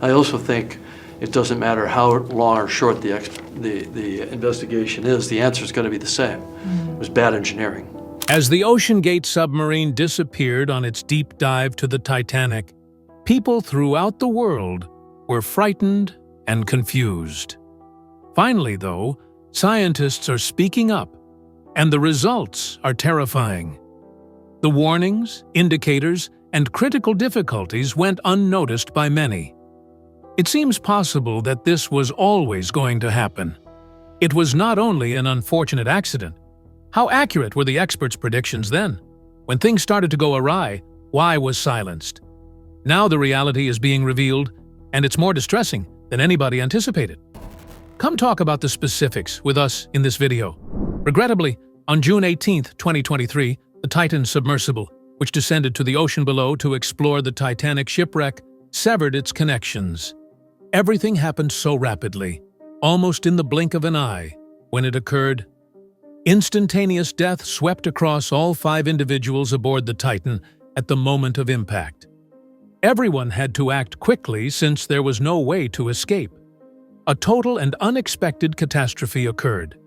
I also think it doesn't matter how long or short the investigation is, the answer is going to be the same. It was bad engineering. As the OceanGate submarine disappeared on its deep dive to the Titanic, people throughout the world were frightened and confused. Finally, though, scientists are speaking up, and the results are terrifying. The warnings, indicators, and critical difficulties went unnoticed by many. It seems possible that this was always going to happen. It was not only an unfortunate accident. How accurate were the experts' predictions then? When things started to go awry, why was silenced? Now the reality is being revealed, and it's more distressing than anybody anticipated. Come talk about the specifics with us in this video. Regrettably, on June 18, 2023, the Titan submersible, which descended to the ocean below to explore the Titanic shipwreck, severed its connections. Everything happened so rapidly, almost in the blink of an eye. When it occurred, instantaneous death swept across all 5 individuals aboard the Titan at the moment of impact. Everyone had to act quickly since there was no way to escape. A total and unexpected catastrophe occurred.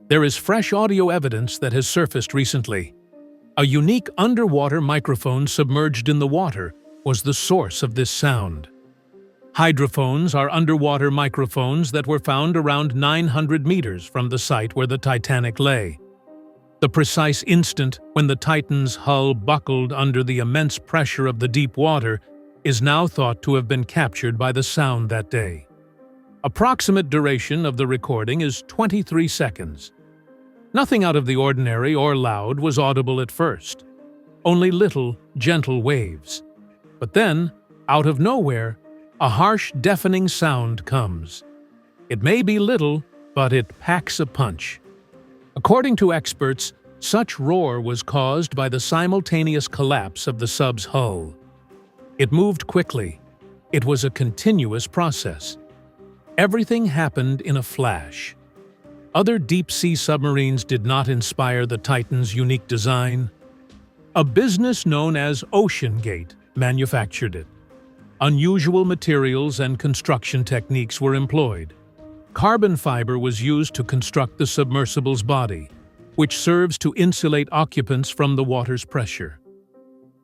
There is fresh audio evidence that has surfaced recently. A unique underwater microphone submerged in the water was the source of this sound. Hydrophones are underwater microphones that were found around 900 meters from the site where the Titanic lay. The precise instant when the Titan's hull buckled under the immense pressure of the deep water is now thought to have been captured by the sound that day. Approximate duration of the recording is 23 seconds. Nothing out of the ordinary or loud was audible at first. Only little, gentle waves. But then, out of nowhere, a harsh, deafening sound comes. It may be little, but it packs a punch. According to experts, such roar was caused by the simultaneous collapse of the sub's hull. It moved quickly. It was a continuous process. Everything happened in a flash. Other deep-sea submarines did not inspire the Titan's unique design. A business known as OceanGate manufactured it. Unusual materials and construction techniques were employed. Carbon fiber was used to construct the submersible's body, which serves to insulate occupants from the water's pressure.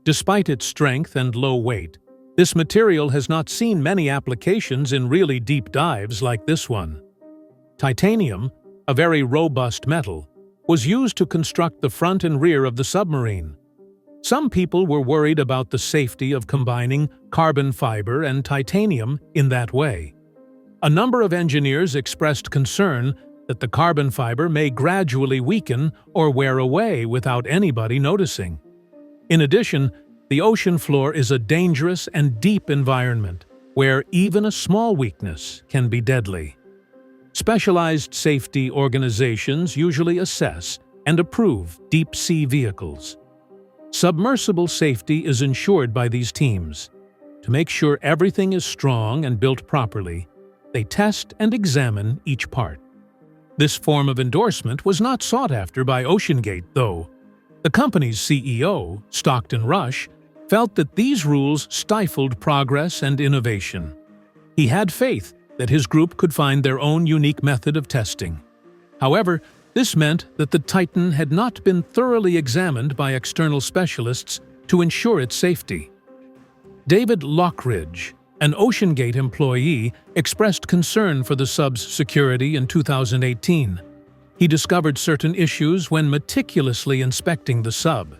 Despite its strength and low weight, this material has not seen many applications in really deep dives like this one. Titanium, a very robust metal, was used to construct the front and rear of the submarine. Some people were worried about the safety of combining carbon fiber and titanium in that way. A number of engineers expressed concern that the carbon fiber may gradually weaken or wear away without anybody noticing. In addition, the ocean floor is a dangerous and deep environment where even a small weakness can be deadly. Specialized safety organizations usually assess and approve deep-sea vehicles. Submersible safety is ensured by these teams. To make sure everything is strong and built properly, they test and examine each part. This form of endorsement was not sought after by OceanGate, though. The company's CEO, Stockton Rush, felt that these rules stifled progress and innovation. He had faith that his group could find their own unique method of testing. However, this meant that the Titan had not been thoroughly examined by external specialists to ensure its safety. David Lockridge, an OceanGate employee, expressed concern for the sub's security in 2018. He discovered certain issues when meticulously inspecting the sub.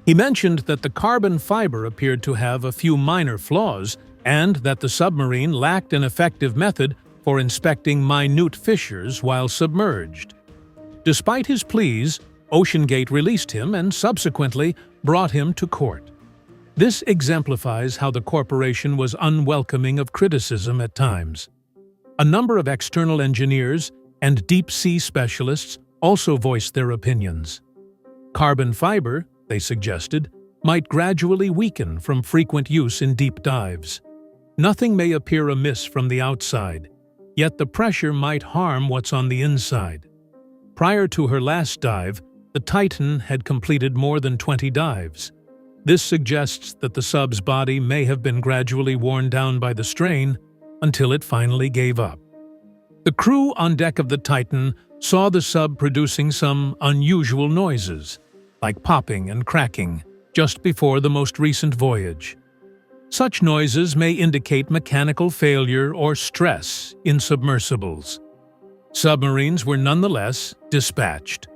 He mentioned that the carbon fiber appeared to have a few minor flaws and that the submarine lacked an effective method for inspecting minute fissures while submerged. Despite his pleas, OceanGate released him and subsequently brought him to court. This exemplifies how the corporation was unwelcoming of criticism at times. A number of external engineers and deep-sea specialists also voiced their opinions. Carbon fiber, they suggested, might gradually weaken from frequent use in deep dives. Nothing may appear amiss from the outside, yet the pressure might harm what's on the inside. Prior to her last dive, the Titan had completed more than 20 dives. This suggests that the sub's body may have been gradually worn down by the strain, until it finally gave up. The crew on deck of the Titan saw the sub producing some unusual noises, like popping and cracking, just before the most recent voyage. Such noises may indicate mechanical failure or stress in submersibles. Submarines were nonetheless dispatched.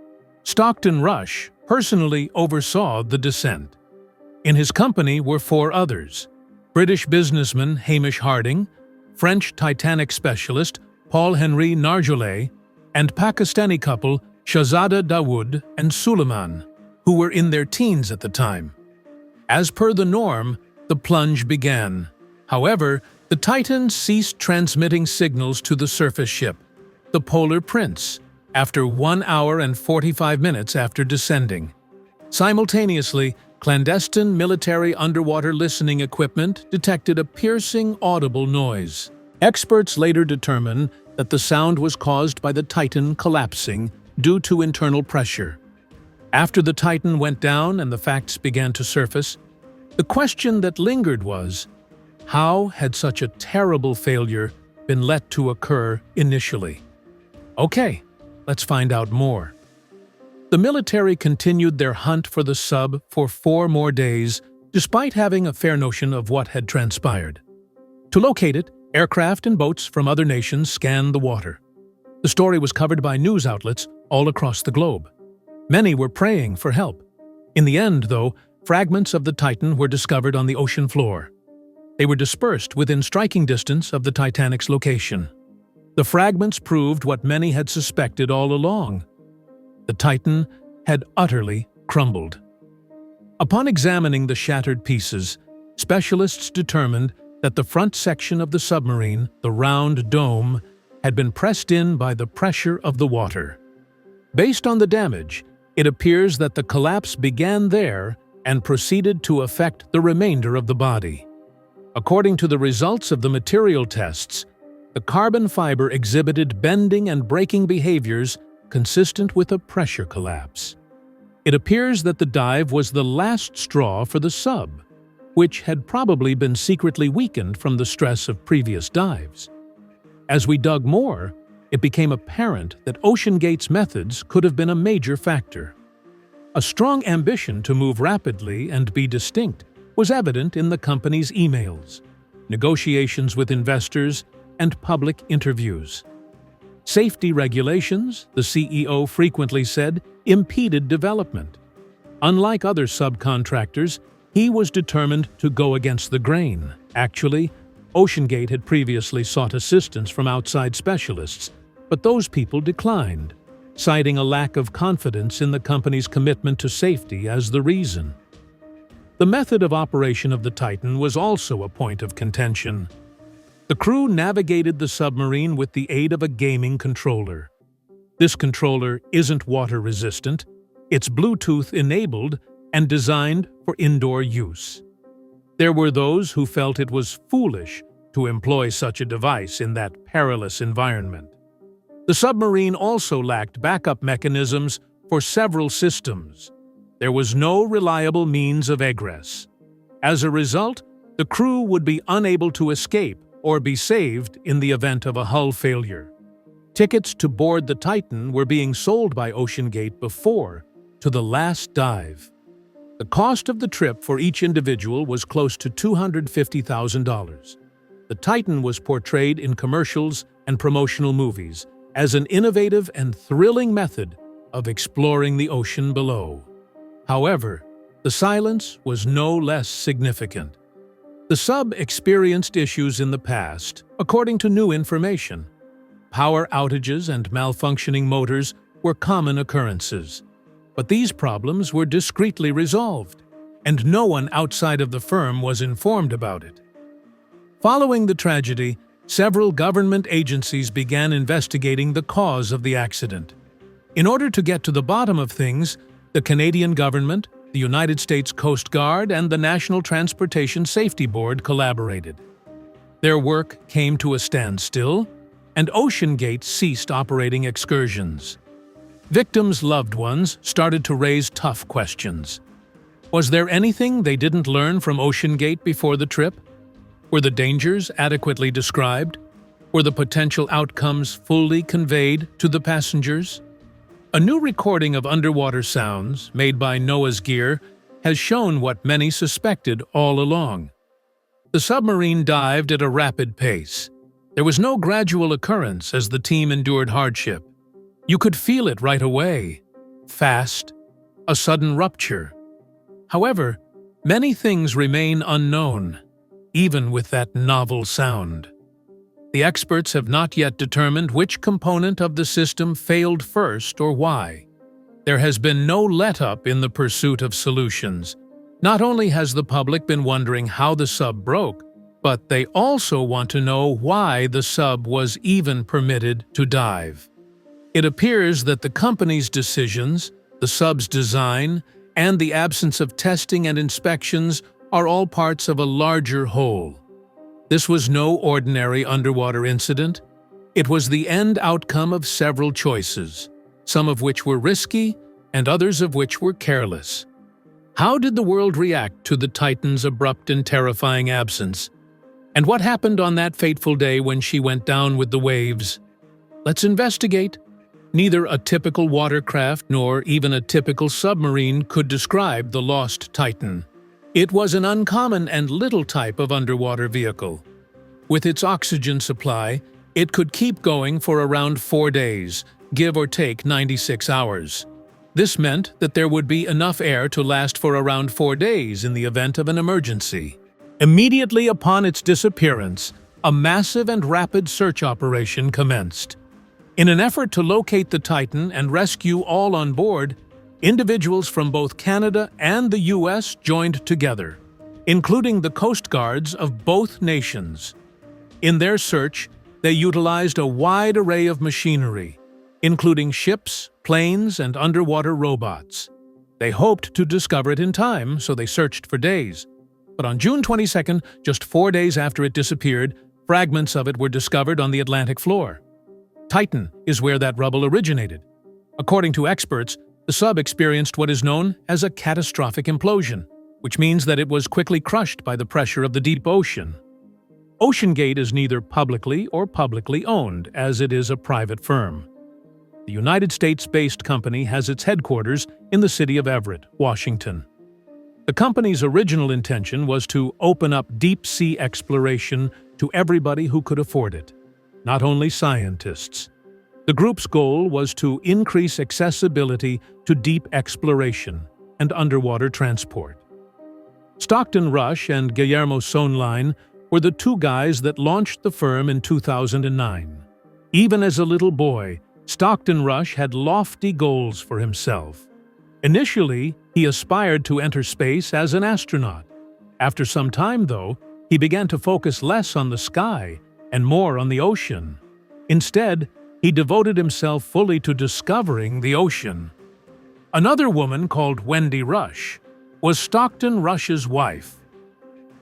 Stockton Rush personally oversaw the descent. In his company were 4 others: British businessman Hamish Harding, French Titanic specialist Paul-Henri Narjolet, and Pakistani couple Shahzada Dawood and Suleiman, who were in their teens at the time. As per the norm, the plunge began. However, the Titan ceased transmitting signals to the surface ship, the Polar Prince, after 1 hour and 45 minutes after descending. Simultaneously, clandestine military underwater listening equipment detected a piercing, audible noise. Experts later determined that the sound was caused by the Titan collapsing due to internal pressure. After the Titan went down and the facts began to surface, the question that lingered was, how had such a terrible failure been let to occur initially? Okay, let's find out more. The military continued their hunt for the sub for 4 more days, despite having a fair notion of what had transpired. To locate it, aircraft and boats from other nations scanned the water. The story was covered by news outlets all across the globe. Many were praying for help. In the end, though, fragments of the Titan were discovered on the ocean floor. They were dispersed within striking distance of the Titanic's location. The fragments proved what many had suspected all along. The Titan had utterly crumbled. Upon examining the shattered pieces, specialists determined that the front section of the submarine, the round dome, had been pressed in by the pressure of the water. Based on the damage, it appears that the collapse began there and proceeded to affect the remainder of the body. According to the results of the material tests, the carbon fiber exhibited bending and breaking behaviors consistent with a pressure collapse. It appears that the dive was the last straw for the sub, which had probably been secretly weakened from the stress of previous dives. As we dug more, it became apparent that OceanGate's methods could have been a major factor. A strong ambition to move rapidly and be distinct was evident in the company's emails, negotiations with investors, and public interviews. Safety regulations, the CEO frequently said, impeded development. Unlike other subcontractors, he was determined to go against the grain. Actually, OceanGate had previously sought assistance from outside specialists, but those people declined, citing a lack of confidence in the company's commitment to safety as the reason. The method of operation of the Titan was also a point of contention. The crew navigated the submarine with the aid of a gaming controller. This controller isn't water-resistant, it's Bluetooth-enabled and designed for indoor use. There were those who felt it was foolish to employ such a device in that perilous environment. The submarine also lacked backup mechanisms for several systems. There was no reliable means of egress. As a result, the crew would be unable to escape or be saved in the event of a hull failure. Tickets to board the Titan were being sold by OceanGate before to the last dive. The cost of the trip for each individual was close to $250,000. The Titan was portrayed in commercials and promotional movies as an innovative and thrilling method of exploring the ocean below. However, the silence was no less significant. The sub experienced issues in the past, according to new information. Power outages and malfunctioning motors were common occurrences, but these problems were discreetly resolved, and no one outside of the firm was informed about it. Following the tragedy, several government agencies began investigating the cause of the accident. In order to get to the bottom of things, the Canadian government, the United States Coast Guard, and the National Transportation Safety Board collaborated. Their work came to a standstill, and OceanGate ceased operating excursions. Victims' loved ones started to raise tough questions. Was there anything they didn't learn from OceanGate before the trip? Were the dangers adequately described? Were the potential outcomes fully conveyed to the passengers? A new recording of underwater sounds, made by Noah's Gear, has shown what many suspected all along. The submarine dived at a rapid pace. There was no gradual occurrence as the team endured hardship. You could feel it right away. Fast. A sudden rupture. However, many things remain unknown, even with that novel sound. The experts have not yet determined which component of the system failed first or why. There has been no let-up in the pursuit of solutions. Not only has the public been wondering how the sub broke, but they also want to know why the sub was even permitted to dive. It appears that the company's decisions, the sub's design, and the absence of testing and inspections are all parts of a larger whole. This was no ordinary underwater incident. It was the end outcome of several choices, some of which were risky and others of which were careless. How did the world react to the Titan's abrupt and terrifying absence? And what happened on that fateful day when she went down with the waves? Let's investigate. Neither a typical watercraft nor even a typical submarine could describe the lost Titan. It was an uncommon and little type of underwater vehicle. With its oxygen supply, it could keep going for around 4 days, give or take 96 hours. This meant that there would be enough air to last for around 4 days in the event of an emergency. Immediately upon its disappearance, a massive and rapid search operation commenced. In an effort to locate the Titan and rescue all on board, individuals from both Canada and the U.S. joined together, including the Coast Guards of both nations. In their search, they utilized a wide array of machinery, including ships, planes, and underwater robots. They hoped to discover it in time, so they searched for days. But on June 22nd, just 4 days after it disappeared, fragments of it were discovered on the Atlantic floor. Titan is where that rubble originated. According to experts, the sub experienced what is known as a catastrophic implosion, which means that it was quickly crushed by the pressure of the deep ocean. OceanGate is neither publicly or publicly owned, as it is a private firm. The United States-based company has its headquarters in the city of Everett, Washington. The company's original intention was to open up deep-sea exploration to everybody who could afford it, not only scientists. The group's goal was to increase accessibility to deep exploration and underwater transport. Stockton Rush and Guillermo Sonline were the two guys that launched the firm in 2009. Even as a little boy, Stockton Rush had lofty goals for himself. Initially, he aspired to enter space as an astronaut. After some time, though, he began to focus less on the sky and more on the ocean. Instead, he devoted himself fully to discovering the ocean. Another woman called Wendy Rush was Stockton Rush's wife.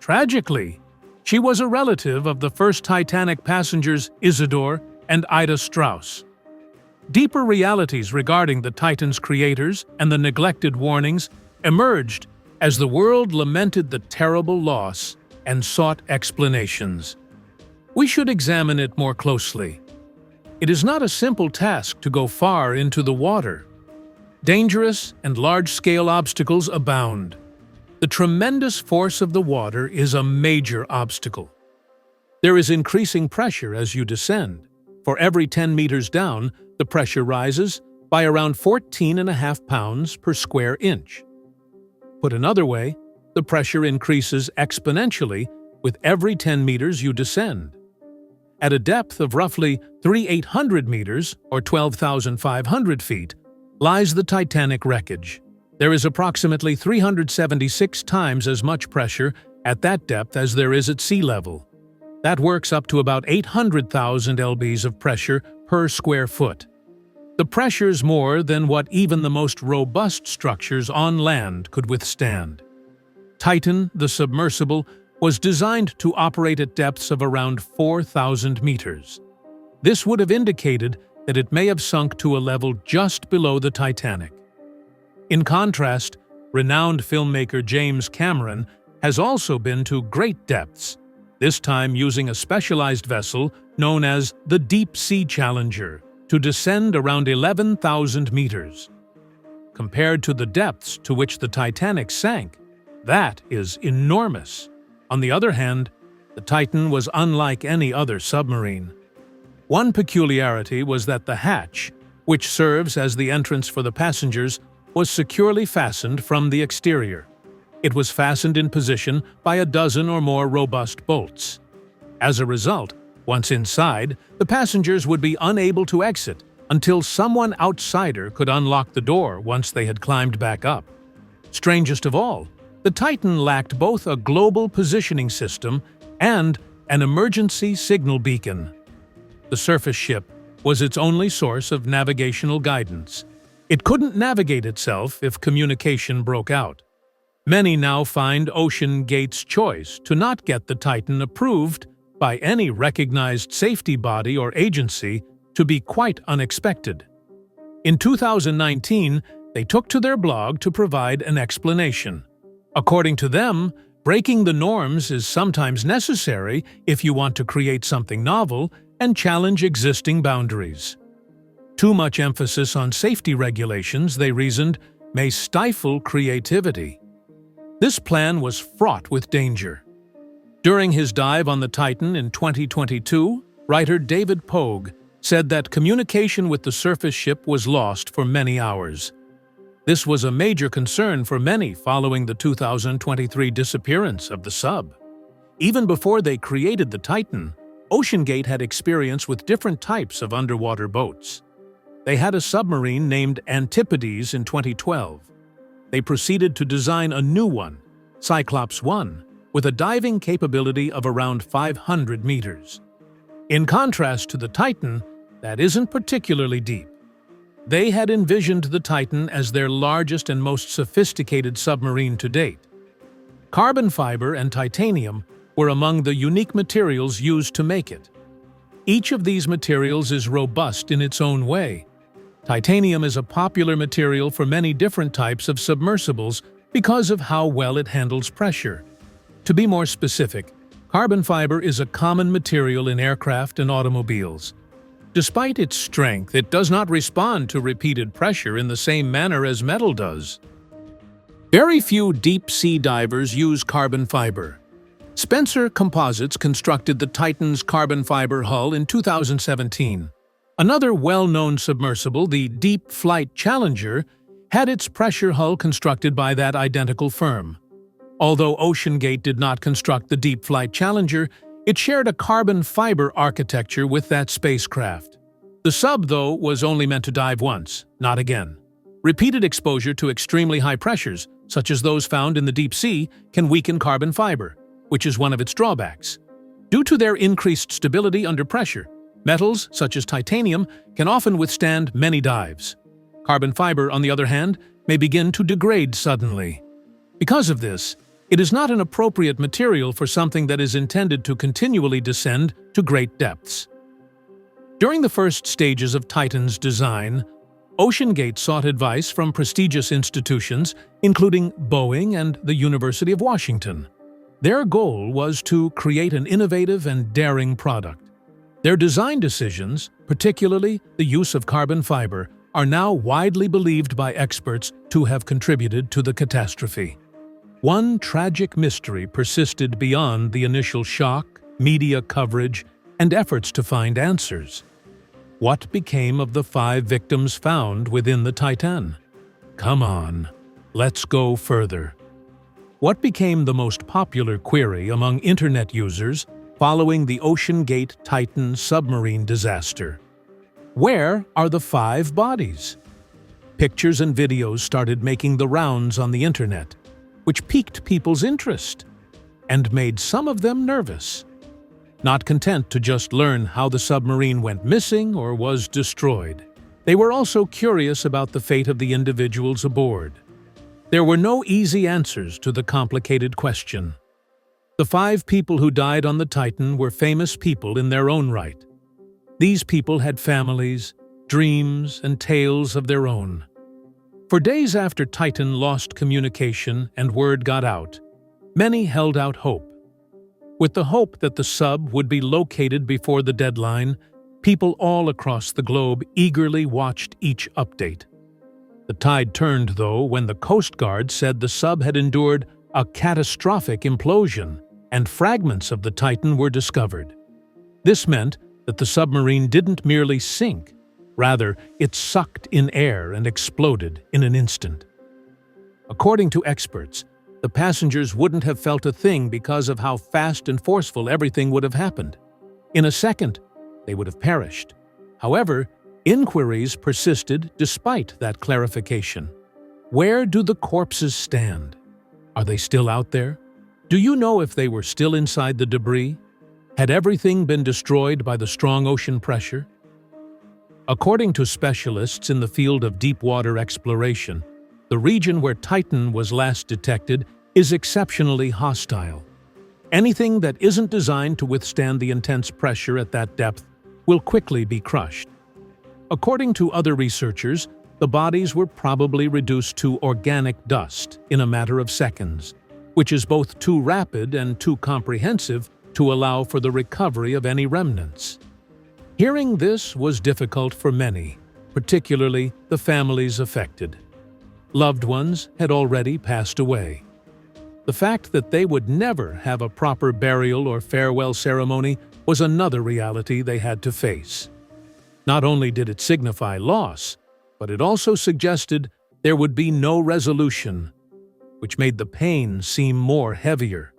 Tragically, she was a relative of the first Titanic passengers Isidore and Ida Strauss. Deeper realities regarding the Titan's creators and the neglected warnings emerged as the world lamented the terrible loss and sought explanations. We should examine it more closely. It is not a simple task to go far into the water. Dangerous and large-scale obstacles abound. The tremendous force of the water is a major obstacle. There is increasing pressure as you descend. For every 10 meters down, the pressure rises by around 14.5 pounds per square inch. Put another way, the pressure increases exponentially with every 10 meters you descend. At a depth of roughly 3,800 meters, or 12,500 feet, lies the Titanic wreckage. There is approximately 376 times as much pressure at that depth as there is at sea level. That works up to about 800,000 lbs of pressure per square foot. The pressure's more than what even the most robust structures on land could withstand. Titan, the submersible, was designed to operate at depths of around 4,000 meters. This would have indicated that it may have sunk to a level just below the Titanic. In contrast, renowned filmmaker James Cameron has also been to great depths. this time using a specialized vessel known as the Deep Sea Challenger to descend around 11,000 meters. Compared to the depths to which the Titanic sank, that is enormous. On the other hand, the Titan was unlike any other submarine. One peculiarity was that the hatch, which serves as the entrance for the passengers, was securely fastened from the exterior. It was fastened in position by a dozen or more robust bolts. As a result, once inside, the passengers would be unable to exit until someone outsider could unlock the door once they had climbed back up. Strangest of all, the Titan lacked both a global positioning system and an emergency signal beacon. The surface ship was its only source of navigational guidance. It couldn't navigate itself if communication broke out. Many now find OceanGate's choice to not get the Titan approved by any recognized safety body or agency to be quite unexpected. In 2019, they took to their blog to provide an explanation. According to them, breaking the norms is sometimes necessary if you want to create something novel and challenge existing boundaries. Too much emphasis on safety regulations, they reasoned, may stifle creativity. This plan was fraught with danger. During his dive on the Titan in 2022, writer David Pogue said that communication with the surface ship was lost for many hours. This was a major concern for many following the 2023 disappearance of the sub. Even before they created the Titan, OceanGate had experience with different types of underwater boats. They had a submarine named Antipodes in 2012. They proceeded to design a new one, Cyclops 1, with a diving capability of around 500 meters. In contrast to the Titan, that isn't particularly deep. They had envisioned the Titan as their largest and most sophisticated submarine to date. Carbon fiber and titanium were among the unique materials used to make it. Each of these materials is robust in its own way. Titanium is a popular material for many different types of submersibles because of how well it handles pressure. To be more specific, carbon fiber is a common material in aircraft and automobiles. Despite its strength, it does not respond to repeated pressure in the same manner as metal does. Very few deep-sea divers use carbon fiber. Spencer Composites constructed the Titan's carbon fiber hull in 2017. Another well-known submersible, the Deep Flight Challenger, had its pressure hull constructed by that identical firm. Although OceanGate did not construct the Deep Flight Challenger, it shared a carbon fiber architecture with that spacecraft. The sub, though, was only meant to dive once, not again. Repeated exposure to extremely high pressures, such as those found in the deep sea, can weaken carbon fiber, which is one of its drawbacks. Due to their increased stability under pressure, metals, such as titanium, can often withstand many dives. Carbon fiber, on the other hand, may begin to degrade suddenly. Because of this, it is not an appropriate material for something that is intended to continually descend to great depths. During the first stages of Titan's design, OceanGate sought advice from prestigious institutions, including Boeing and the University of Washington. Their goal was to create an innovative and daring product. Their design decisions, particularly the use of carbon fiber, are now widely believed by experts to have contributed to the catastrophe. One tragic mystery persisted beyond the initial shock, media coverage, and efforts to find answers. What became of the 5 victims found within the Titan? Come on, let's go further. What became the most popular query among Internet users following the OceanGate Titan submarine disaster? Where are the 5 bodies? Pictures and videos started making the rounds on the Internet, which piqued people's interest and made some of them nervous. Not content to just learn how the submarine went missing or was destroyed, they were also curious about the fate of the individuals aboard. There were no easy answers to the complicated question. The 5 people who died on the Titan were famous people in their own right. These people had families, dreams, and tales of their own. For days after Titan lost communication and word got out, many held out hope. With the hope that the sub would be located before the deadline, people all across the globe eagerly watched each update. The tide turned, though, when the Coast Guard said the sub had endured a catastrophic implosion and fragments of the Titan were discovered. This meant that the submarine didn't merely sink, rather, it sucked in air and exploded in an instant. According to experts, the passengers wouldn't have felt a thing because of how fast and forceful everything would have happened. In a second, they would have perished. However, inquiries persisted despite that clarification. Where do the corpses stand? Are they still out there? Do you know if they were still inside the debris? Had everything been destroyed by the strong ocean pressure? According to specialists in the field of deep water exploration, the region where Titan was last detected is exceptionally hostile. Anything that isn't designed to withstand the intense pressure at that depth will quickly be crushed. According to other researchers, the bodies were probably reduced to organic dust in a matter of seconds, which is both too rapid and too comprehensive to allow for the recovery of any remnants. Hearing this was difficult for many, particularly the families affected. Loved ones had already passed away. The fact that they would never have a proper burial or farewell ceremony was another reality they had to face. Not only did it signify loss, but it also suggested there would be no resolution, which made the pain seem more heavier.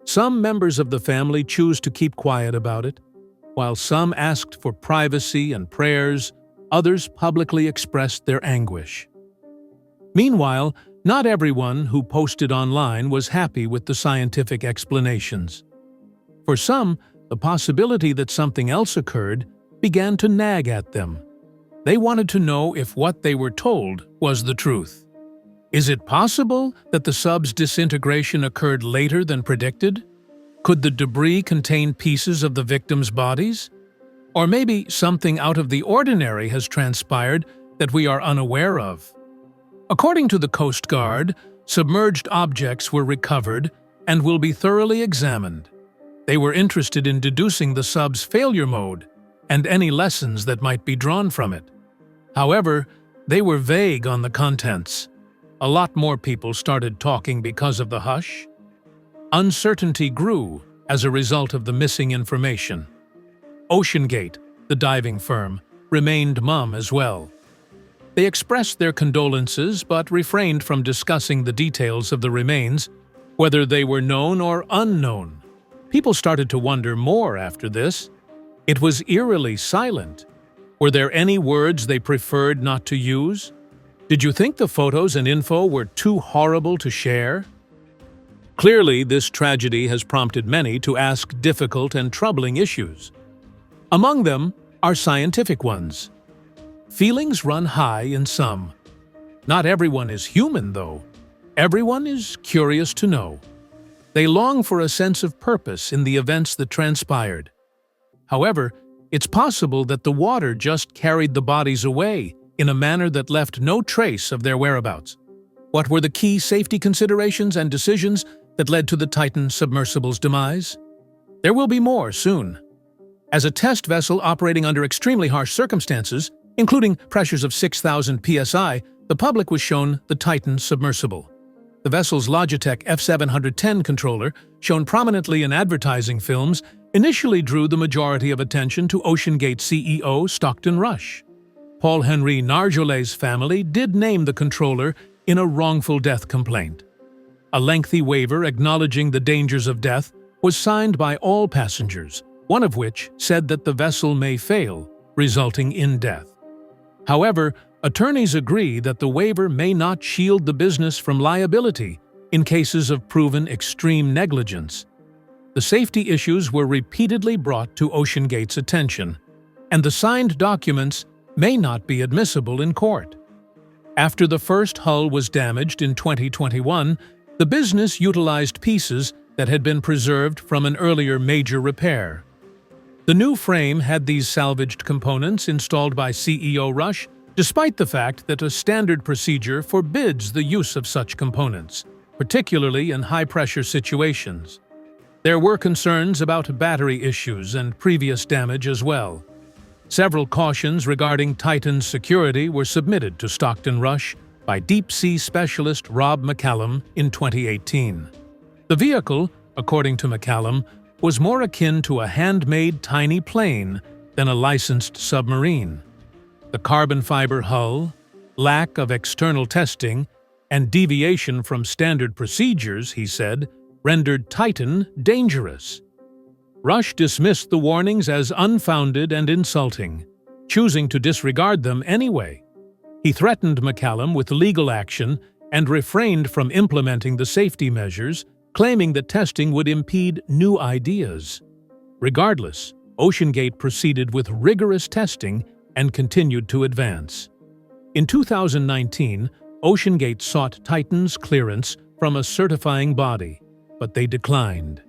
Some members of the family choose to keep quiet about it. While some asked for privacy and prayers, others publicly expressed their anguish. Meanwhile, not everyone who posted online was happy with the scientific explanations. For some, the possibility that something else occurred began to nag at them. They wanted to know if what they were told was the truth. Is it possible that the sub's disintegration occurred later than predicted? Could the debris contain pieces of the victims' bodies? Or maybe something out of the ordinary has transpired that we are unaware of. According to the Coast Guard, submerged objects were recovered and will be thoroughly examined. They were interested in deducing the sub's failure mode and any lessons that might be drawn from it. However, they were vague on the contents. A lot more people started talking because of the hush. Uncertainty grew as a result of the missing information. OceanGate, the diving firm, remained mum as well. They expressed their condolences but refrained from discussing the details of the remains, whether they were known or unknown. People started to wonder more after this. It was eerily silent. Were there any words they preferred not to use? Did you think the photos and info were too horrible to share? Clearly, this tragedy has prompted many to ask difficult and troubling issues. Among them are scientific ones. Feelings run high in some. Not everyone is human, though. Everyone is curious to know. They long for a sense of purpose in the events that transpired. However, it's possible that the water just carried the bodies away in a manner that left no trace of their whereabouts. What were the key safety considerations and decisions that led to the Titan submersible's demise? There will be more soon. As a test vessel operating under extremely harsh circumstances, including pressures of 6,000 psi, the public was shown the Titan submersible. The vessel's Logitech F710 controller, shown prominently in advertising films, initially drew the majority of attention to OceanGate CEO Stockton Rush. Paul-Henri Narjolet's family did name the controller in a wrongful death complaint. A lengthy waiver acknowledging the dangers of death was signed by all passengers, one of which said that the vessel may fail, resulting in death. However, attorneys agree that the waiver may not shield the business from liability in cases of proven extreme negligence. The safety issues were repeatedly brought to OceanGate's attention, and the signed documents may not be admissible in court. After the first hull was damaged in 2021, the business utilized pieces that had been preserved from an earlier major repair. The new frame had these salvaged components installed by CEO Rush, despite the fact that a standard procedure forbids the use of such components, particularly in high-pressure situations. There were concerns about battery issues and previous damage as well. Several cautions regarding Titan's security were submitted to Stockton Rush by deep-sea specialist Rob McCallum in 2018. The vehicle, according to McCallum, was more akin to a handmade tiny plane than a licensed submarine. The carbon fiber hull, lack of external testing, and deviation from standard procedures, he said, rendered Titan dangerous. Rush dismissed the warnings as unfounded and insulting, choosing to disregard them anyway. He threatened McCallum with legal action and refrained from implementing the safety measures, claiming that testing would impede new ideas. Regardless, OceanGate proceeded with rigorous testing and continued to advance. In 2019, OceanGate sought Titan's clearance from a certifying body, but they declined.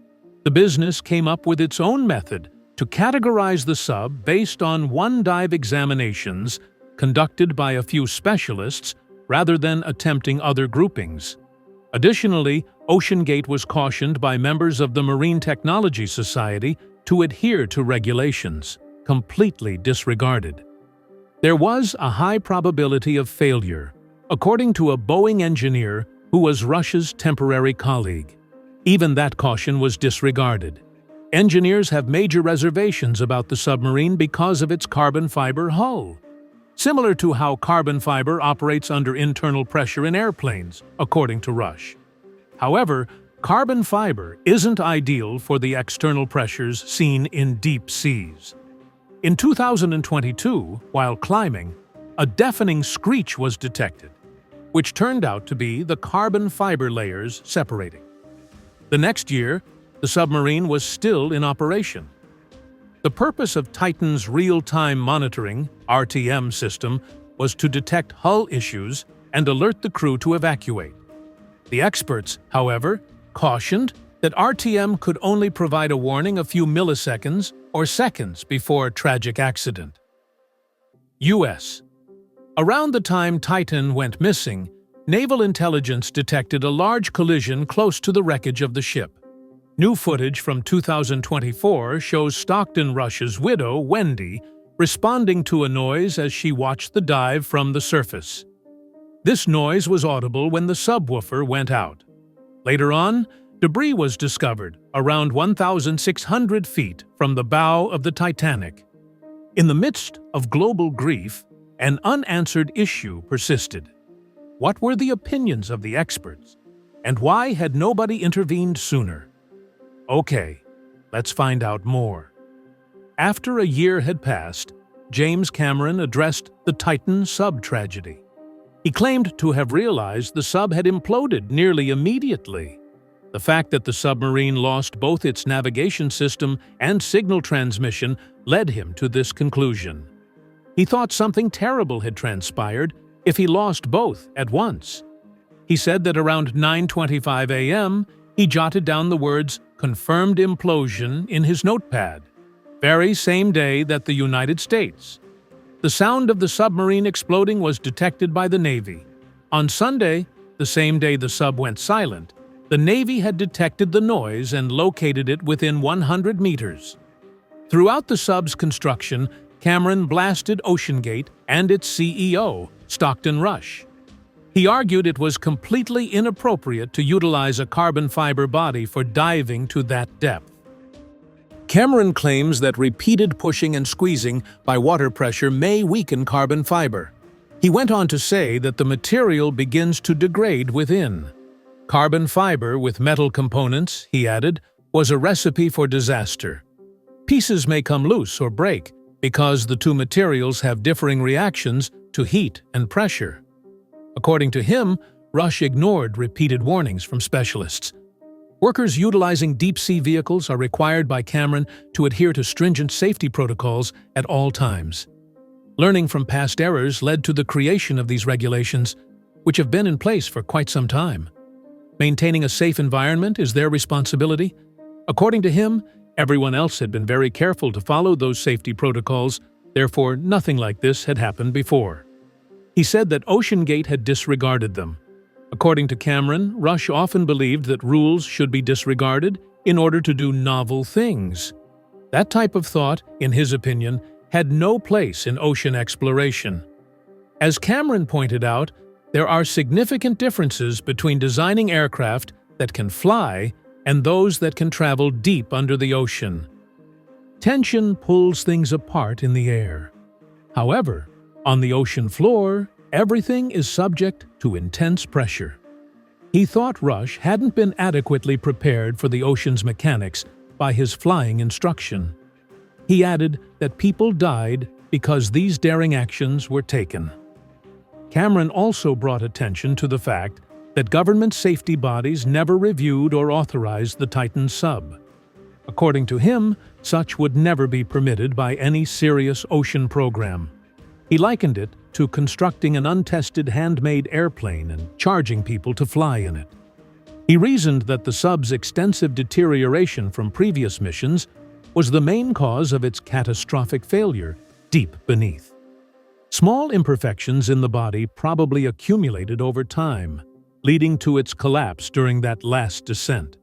The business came up with its own method to categorize the sub based on one-dive examinations conducted by a few specialists rather than attempting other groupings. Additionally, OceanGate was cautioned by members of the Marine Technology Society to adhere to regulations, completely disregarded. There was a high probability of failure, according to a Boeing engineer who was Rush's temporary colleague. Even that caution was disregarded. Engineers have major reservations about the submarine because of its carbon fiber hull, similar to how carbon fiber operates under internal pressure in airplanes, according to Rush. However, carbon fiber isn't ideal for the external pressures seen in deep seas. In 2022, while climbing, a deafening screech was detected, which turned out to be the carbon fiber layers separating. The next year, the submarine was still in operation. The purpose of Titan's real-time monitoring (RTM) system was to detect hull issues and alert the crew to evacuate. The experts, however, cautioned that RTM could only provide a warning a few milliseconds or seconds before a tragic accident. U.S. Around the time Titan went missing, Naval Intelligence detected a large collision close to the wreckage of the ship. New footage from 2024 shows Stockton Rush's widow, Wendy, responding to a noise as she watched the dive from the surface. This noise was audible when the subwoofer went out. Later on, debris was discovered around 1,600 feet from the bow of the Titanic. In the midst of global grief, an unanswered issue persisted. What were the opinions of the experts, and why had nobody intervened sooner? Okay, let's find out more. After a year had passed, James Cameron addressed the Titan sub tragedy. He claimed to have realized the sub had imploded nearly immediately. The fact that the submarine lost both its navigation system and signal transmission led him to this conclusion. He thought something terrible had transpired if he lost both at once. He said that around 9:25 a.m., he jotted down the words "confirmed implosion" in his notepad, very same day that the United States. The sound of the submarine exploding was detected by the Navy. On Sunday, the same day the sub went silent, the Navy had detected the noise and located it within 100 meters. Throughout the sub's construction, Cameron blasted OceanGate and its CEO, Stockton Rush. He argued it was completely inappropriate to utilize a carbon fiber body for diving to that depth. Cameron claims that repeated pushing and squeezing by water pressure may weaken carbon fiber. He went on to say that the material begins to degrade within. Carbon fiber with metal components, he added, was a recipe for disaster. Pieces may come loose or break because the two materials have differing reactions to heat and pressure. According to him, Rush ignored repeated warnings from specialists. Workers utilizing deep-sea vehicles are required by Cameron to adhere to stringent safety protocols at all times. Learning from past errors led to the creation of these regulations, which have been in place for quite some time. Maintaining a safe environment is their responsibility. According to him, everyone else had been very careful to follow those safety protocols, therefore nothing like this had happened before. He said that OceanGate had disregarded them. According to Cameron, Rush often believed that rules should be disregarded in order to do novel things. That type of thought, in his opinion, had no place in ocean exploration. As Cameron pointed out, there are significant differences between designing aircraft that can fly and those that can travel deep under the ocean. Tension pulls things apart in the air. However, on the ocean floor, everything is subject to intense pressure. He thought Rush hadn't been adequately prepared for the ocean's mechanics by his flying instruction. He added that people died because these daring actions were taken. Cameron also brought attention to the fact that government safety bodies never reviewed or authorized the Titan sub. According to him, such would never be permitted by any serious ocean program. He likened it to constructing an untested handmade airplane and charging people to fly in it. He reasoned that the sub's extensive deterioration from previous missions was the main cause of its catastrophic failure deep beneath. Small imperfections in the body probably accumulated over time, leading to its collapse during that last descent.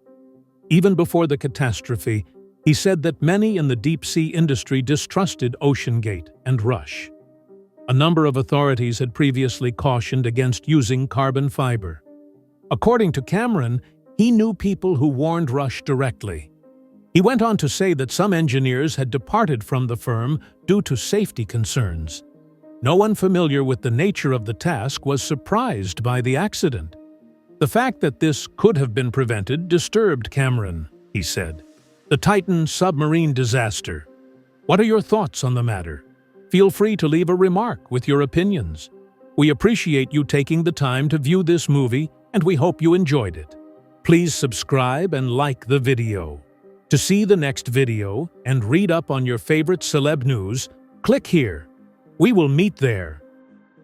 Even before the catastrophe, he said that many in the deep-sea industry distrusted OceanGate and Rush. A number of authorities had previously cautioned against using carbon fiber. According to Cameron, he knew people who warned Rush directly. He went on to say that some engineers had departed from the firm due to safety concerns. No one familiar with the nature of the task was surprised by the accident. The fact that this could have been prevented disturbed Cameron, he said. The Titan submarine disaster. What are your thoughts on the matter? Feel free to leave a remark with your opinions. We appreciate you taking the time to view this movie, and we hope you enjoyed it. Please subscribe and like the video. To see the next video and read up on your favorite celeb news, click here. We will meet there.